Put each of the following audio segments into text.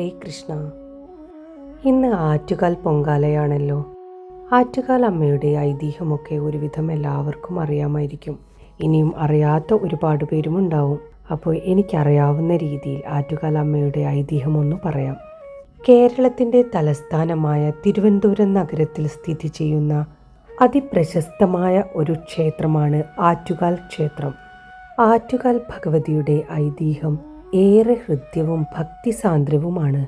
ഹരേ കൃഷ്ണ. ഇന്ന് ആറ്റുകാൽ പൊങ്കാലയാണല്ലോ. ആറ്റുകാൽ അമ്മയുടെ ഐതിഹ്യമൊക്കെ ഒരുവിധം എല്ലാവർക്കും അറിയാമായിരിക്കും. ഇനിയും അറിയാത്ത ഒരുപാട് പേരും ഉണ്ടാവും. അപ്പോൾ എനിക്കറിയാവുന്ന രീതിയിൽ ആറ്റുകാൽ അമ്മയുടെ ഐതിഹ്യമൊന്ന് പറയാം. കേരളത്തിൻ്റെ തലസ്ഥാനമായ തിരുവനന്തപുരം നഗരത്തിൽ സ്ഥിതി ചെയ്യുന്ന അതിപ്രശസ്തമായ ഒരു ക്ഷേത്രമാണ് ആറ്റുകാൽ ക്ഷേത്രം. ആറ്റുകാൽ ഭഗവതിയുടെ ഐതിഹ്യം ഏറെ ഹൃദ്യവും ഭക്തിസാന്ദ്രവുമാണ്.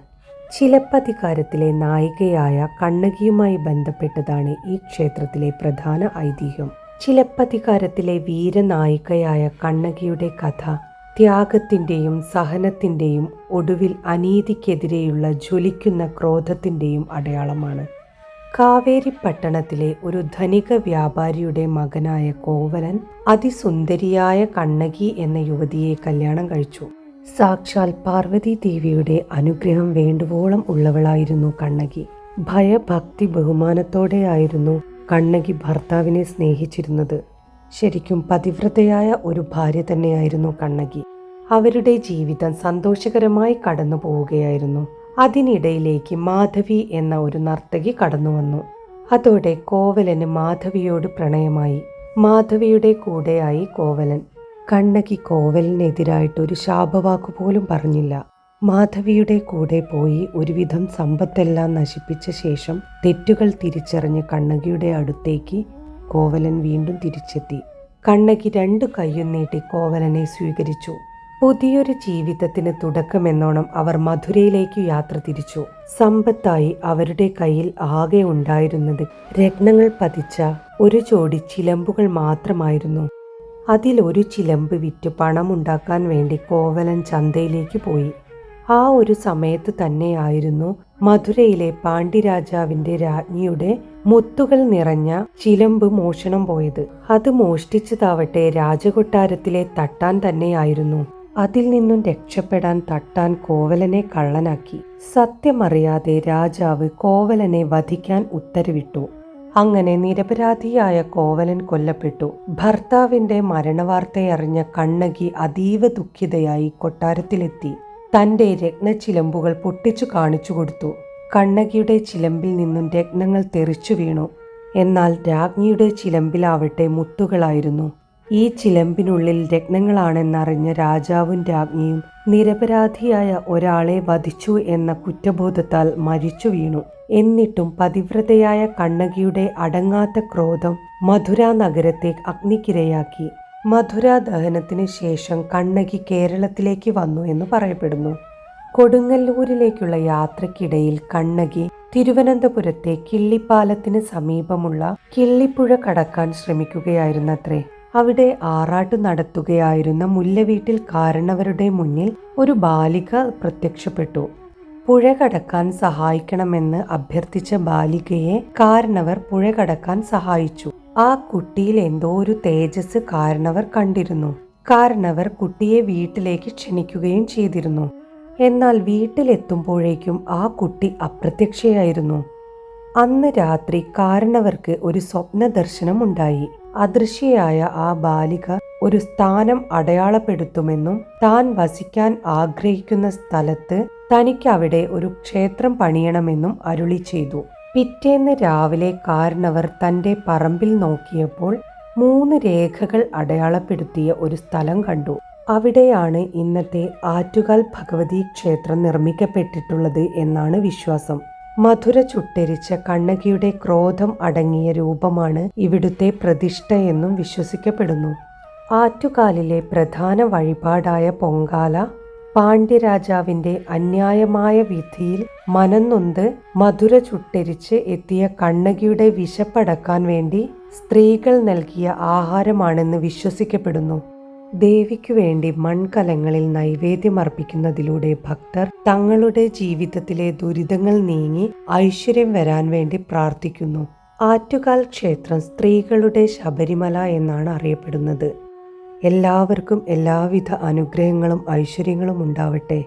ചിലപ്പതികാരത്തിലെ നായികയായ കണ്ണകിയുമായി ബന്ധപ്പെട്ടതാണ് ഈ ക്ഷേത്രത്തിലെ പ്രധാന ഐതിഹ്യം. ചിലപ്പതികാരത്തിലെ വീരനായികയായ കണ്ണകിയുടെ കഥ ത്യാഗത്തിൻ്റെയും സഹനത്തിൻ്റെയും ഒടുവിൽ അനീതിക്കെതിരെയുള്ള ജ്വലിക്കുന്ന ക്രോധത്തിൻ്റെയും അടയാളമാണ്. കാവേരി പട്ടണത്തിലെ ഒരു ധനിക വ്യാപാരിയുടെ മകനായ കോവലൻ അതിസുന്ദരിയായ കണ്ണകി എന്ന യുവതിയെ കല്യാണം കഴിച്ചു. സാക്ഷാൽ പാർവതി ദേവിയുടെ അനുഗ്രഹം വേണ്ടുവോളം ഉള്ളവളായിരുന്നു കണ്ണകി. ഭയഭക്തി ബഹുമാനത്തോടെയായിരുന്നു കണ്ണകി ഭർത്താവിനെ സ്നേഹിച്ചിരുന്നത്. ശരിക്കും പതിവ്രതയായ ഒരു ഭാര്യ തന്നെയായിരുന്നു കണ്ണകി. അവരുടെ ജീവിതം സന്തോഷകരമായി കടന്നു പോവുകയായിരുന്നു. അതിനിടയിലേക്ക് മാധവി എന്ന ഒരു നർത്തകി കടന്നു വന്നു. അതോടെ കോവലന് മാധവിയോട് പ്രണയമായി. മാധവിയുടെ കൂടെയായി കോവലൻ. കണ്ണകി കോവലിനെതിരായിട്ടൊരു ശാപവാക്കുപോലും പറഞ്ഞില്ല. മാധവിയുടെ കൂടെ പോയി ഒരുവിധം സമ്പത്തെല്ലാം നശിപ്പിച്ച ശേഷം തെറ്റുകൾ തിരിച്ചറിഞ്ഞ് കണ്ണകിയുടെ അടുത്തേക്ക് കോവലൻ വീണ്ടും തിരിച്ചെത്തി. കണ്ണകി 2 കൈയും നീട്ടി കോവലനെ സ്വീകരിച്ചു. പുതിയൊരു ജീവിതത്തിന് തുടക്കമെന്നോണം അവർ മധുരയിലേക്ക് യാത്ര തിരിച്ചു. സമ്പത്തായി അവരുടെ കയ്യിൽ ആകെ ഉണ്ടായിരുന്നത് രത്നങ്ങൾ പതിച്ച ഒരു ജോഡി ചിലമ്പുകൾ മാത്രമായിരുന്നു. അതിലൊരു ചിലമ്പ് വിറ്റ് പണമുണ്ടാക്കാൻ വേണ്ടി കോവലൻ ചന്തയിലേക്ക് പോയി. ആ ഒരു സമയത്ത് തന്നെയായിരുന്നു മധുരയിലെ പാണ്ഡ്യരാജാവിന്റെ രാജ്ഞിയുടെ മുത്തുകൾ നിറഞ്ഞ ചിലമ്പ് മോഷണം പോയത്. അത് മോഷ്ടിച്ചതാവട്ടെ രാജകൊട്ടാരത്തിലെ തട്ടാൻ തന്നെയായിരുന്നു. അതിൽ നിന്നും രക്ഷപ്പെടാൻ തട്ടാൻ കോവലനെ കള്ളനാക്കി. സത്യമറിയാതെ രാജാവ് കോവലനെ വധിക്കാൻ ഉത്തരവിട്ടു. അങ്ങനെ നിരപരാധിയായ കോവലൻ കൊല്ലപ്പെട്ടു. ഭർത്താവിന്റെ മരണവാർത്തയറിഞ്ഞ കണ്ണകി അതീവ ദുഃഖിതയായി കൊട്ടാരത്തിലെത്തി. തന്റെ രത്നച്ചിലമ്പുകൾ പൊട്ടിച്ചു കാണിച്ചു കൊടുത്തു. കണ്ണകിയുടെ ചിലമ്പിൽ നിന്നും രത്നങ്ങൾ തെറിച്ചു വീണു. എന്നാൽ രാജ്ഞിയുടെ ചിലമ്പിലാവട്ടെ മുത്തുകളായിരുന്നു. ഈ ചിലമ്പിനുള്ളിൽ രത്നങ്ങളാണെന്നറിഞ്ഞ രാജാവും രാജ്ഞിയും നിരപരാധിയായ ഒരാളെ വധിച്ചു എന്ന കുറ്റബോധത്താൽ മരിച്ചു വീണു. എന്നിട്ടും പതിവ്രതയായ കണ്ണകിയുടെ അടങ്ങാത്ത ക്രോധം മധുര നഗരത്തെ അഗ്നിക്കിരയാക്കി. മധുര ദഹനത്തിന് ശേഷം കണ്ണകി കേരളത്തിലേക്ക് വന്നു എന്ന് പറയപ്പെടുന്നു. കൊടുങ്ങല്ലൂരിലേക്കുള്ള യാത്രക്കിടയിൽ കണ്ണകി തിരുവനന്തപുരത്തെ കിള്ളിപ്പാലത്തിന് സമീപമുള്ള കിള്ളിപ്പുഴ കടക്കാൻ ശ്രമിക്കുകയായിരുന്നത്രേ. അവിടെ ആറാട്ട് നടത്തുകയായിരുന്ന മുല്ലവീട്ടിൽ കാരണവരുടെ മുന്നിൽ ഒരു ബാലിക പ്രത്യക്ഷപ്പെട്ടു. പുഴ കടക്കാൻ സഹായിക്കണമെന്ന് അഭ്യർത്ഥിച്ച ബാലികയെ കാരണവർ പുഴ കടക്കാൻ സഹായിച്ചു. ആ കുട്ടിയിൽ എന്തോ ഒരു തേജസ് കാരണവർ കണ്ടിരുന്നു. കാരണവർ കുട്ടിയെ വീട്ടിലേക്ക് ക്ഷണിക്കുകയും ചെയ്തിരുന്നു. എന്നാൽ വീട്ടിലെത്തുമ്പോഴേക്കും ആ കുട്ടി അപ്രത്യക്ഷയായിരുന്നു. അന്ന് രാത്രി കാരണവർക്ക് ഒരു സ്വപ്ന ദർശനം ഉണ്ടായി. അദൃശ്യയായ ആ ബാലിക ഒരു സ്ഥാനം അടയാളപ്പെടുത്തുമെന്നും താൻ വസിക്കാൻ ആഗ്രഹിക്കുന്ന സ്ഥലത്ത് തനിക്ക് അവിടെ ഒരു ക്ഷേത്രം പണിയണമെന്നും അരുളി ചെയ്തു. പിറ്റേന്ന് രാവിലെ കാരണവർ തന്റെ പറമ്പിൽ നോക്കിയപ്പോൾ 3 രേഖകൾ അടയാളപ്പെടുത്തിയ ഒരു സ്ഥലം കണ്ടു. അവിടെയാണ് ഇന്നത്തെ ആറ്റുകാൽ ഭഗവതി ക്ഷേത്രം നിർമ്മിക്കപ്പെട്ടിട്ടുള്ളത് എന്നാണ് വിശ്വാസം. മധുര ചുട്ടരിച്ച കണ്ണകിയുടെ ക്രോധം അടങ്ങിയ രൂപമാണ് ഇവിടുത്തെ പ്രതിഷ്ഠയെന്നും വിശ്വസിക്കപ്പെടുന്നു. ആറ്റുകാലിലെ പ്രധാന വഴിപാടായ പൊങ്കാല പാണ്ഡ്യരാജാവിന്റെ അന്യായമായ വിധിയിൽ മനംനൊന്ത് മധുര ചുട്ടരിച്ച് എത്തിയ കണ്ണകിയുടെ വിശപ്പടക്കാൻ വേണ്ടി സ്ത്രീകൾ നൽകിയ ആഹാരമാണെന്ന് വിശ്വസിക്കപ്പെടുന്നു. ദേവിക്കു വേണ്ടി മൺകലങ്ങളിൽ നൈവേദ്യം അർപ്പിക്കുന്നതിലൂടെ ഭക്തർ തങ്ങളുടെ ജീവിതത്തിലെ ദുരിതങ്ങൾ നീങ്ങി ഐശ്വര്യം വരാൻ വേണ്ടി പ്രാർത്ഥിക്കുന്നു. ആറ്റുകാൽ ക്ഷേത്രം സ്ത്രീകളുടെ ശബരിമല എന്നാണ് അറിയപ്പെടുന്നത്. എല്ലാവർക്കും എല്ലാവിധ അനുഗ്രഹങ്ങളും ഐശ്വര്യങ്ങളും ഉണ്ടാവട്ടെ.